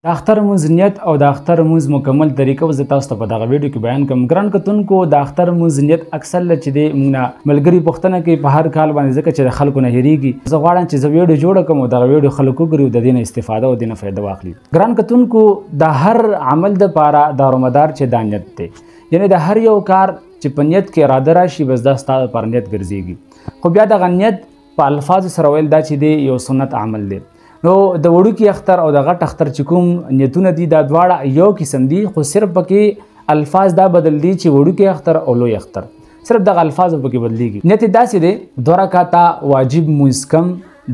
د اختر مونځ نیت او د اختر مونځ مکمل طریقه زه تاسو ته په دغه ویډیو کې بیان کوم. ګران کتونکو، د اختر مونځ نیت اکثر چې دی مونږ ملګري پوښتنه کوي په هر کال باندې، ځکه چې د خلکو نه هېرېږي. زه غواړم چې زه ویډیو جوړه کړم او دغه ویډیو خلک وګوري او د دې نه استفاده او د دې نه فایده واخلي. ګران کتونکو، د هر عمل دپاره دارومدار چې دا نیت دی، یعنې د هر یو کار چې په نیت کې اراده راشي بس دا ستا دپاره نیت ګرځېږي. خو بیا دغه نیت په الفاظو سره ویل دا چې دی یو سنت عمل دی. نو د وړوکي اختر او د غټ اختر چې کوم نیتونه دي دا دواړه یو قسم دي، خو صرف پکې الفاظ دا بدل دي چې وړوکی اختر او لوی اختر صرف دغه الفاظ پکې بدلیږي. نیت داسې دی 2 رکعاته واجب مونځ کم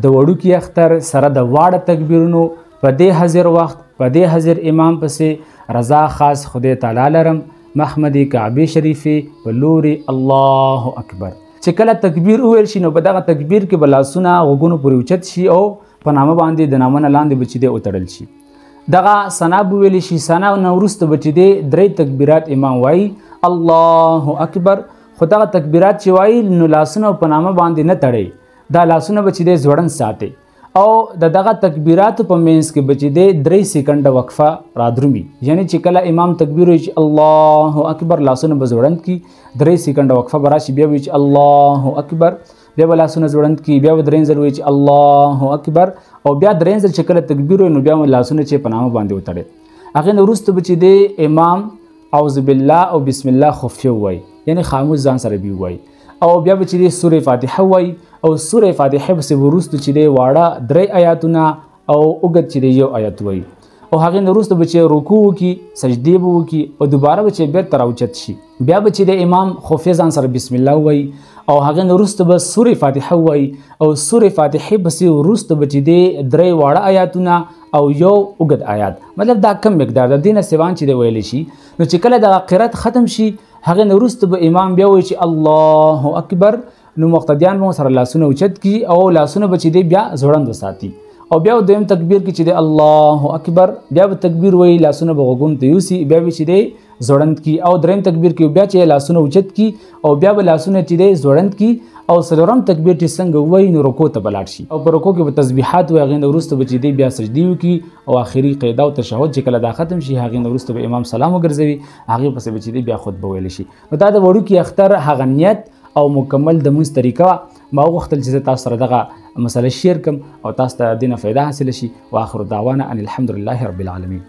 د وړوکي اختر سره د واړه تکبیرونو په دې حاضر وخت په دې حاضر امام پسې رضا خاص خدای تعالی لرم محمد کعبه شریفې په لوري الله اکبر. چې کله تکبیر وویل شي نو په دغه تکبیر کې به لاسونه غوږونو پورې اوچت شي او په نامه باندې د نامه نه لاندې به چې دی وتړل شي. دغه ثنا به ویلی شي. ثنا نه وروسته به چې دی 3 تکبیرات امام وایي الله اکبر. خو دغه تکبیرات چې وایي نو لاسونه په نامه باندې نه تړئ، دا لاسونه به چې دی ځوړند ساتئ او د دغه تکبیراتو په منځ کې به چې دی 3 سیکنډه وقفه رادرومي. یعنې چې کله امام تکبیر وایي چې الله اکبر لاسونه به ځوړند کړي، 3 سیکنډه وقفه به راشي، بیا وایي چې الله اکبر، بیا به لاسونه ځوړند کړي، بیا به 3 ځل وایي چې الله اکبر او بیا 3 ځل چې کله تکبیر وایي نو بیا لاسونه چې په نامه باندې وتړئ. هغې نه وروسته به چې دی امام اعوذ بالله او بسم الله خفیه ووایي، یعنې خاموش ځان سره بیا ووایي او بیا به چې دی سورې فاتحه ووایي او سورې فاتحه پسې وروسته چې دی واړه 3 آیاتونه او اوږد چې دی 1 آیت وایي او هغې نه وروسته به چې رکوع وکړي، سجدې به وکړي او دوباره به چې بیرته راوچت شي. بیا به چې د امام خفیه ځان سره بسم الله ووایي او هغې نه وروسته به سورې فاتحه ووایي او سورې فاتحې پسې وروسته به چې دی 3 واړه آیاتونه او 1 اوږد آیات، مطلب دا کم مقدار د دې نه سیوان چې دی ویلی شي. نو چې کله دغه قرات ختم شي هغې نه وروسته به امام بیا وایي چې الله اکبر، نو مقتدیان به سره لاسونه اوچت کړي او لاسونه به چې دی بیا ځوړند وساتي او بیا دویم تکبیر کې چې دی الله اکبر، بیا به تکبیر وایي لاسونه به غوږونو ته یوسي، بیا به چې دی ځوړند کړي او دریم تکبیر کې بیا چې لاسونه اوچت کړي او بیا به لاسونه چې دی ځوړند کړي او څلورم تکبیر چې څنګه وایي نو رکوع ته به لاړ شي او په رکوع کې به تسبیحات وایي. هغې نه وروسته به چې دی بیا سجدې وکړي او آخري قاعده او تشهد چې کله دا ختم شي هغې نه وروسته به امام سلام وګرځوي، هغې پسې به چې دی بیا خطبه ویلی شي. نو دا د وړوکي اختر هغه نیت او مکمل د مونځ طریقه ما وغوښتل چې زه تاسو سره دغه مسله شیر کړم او تاسو ته د دې نه فایده حاصله شي. واخر دعوانا ان الحمد لله رب العالمین.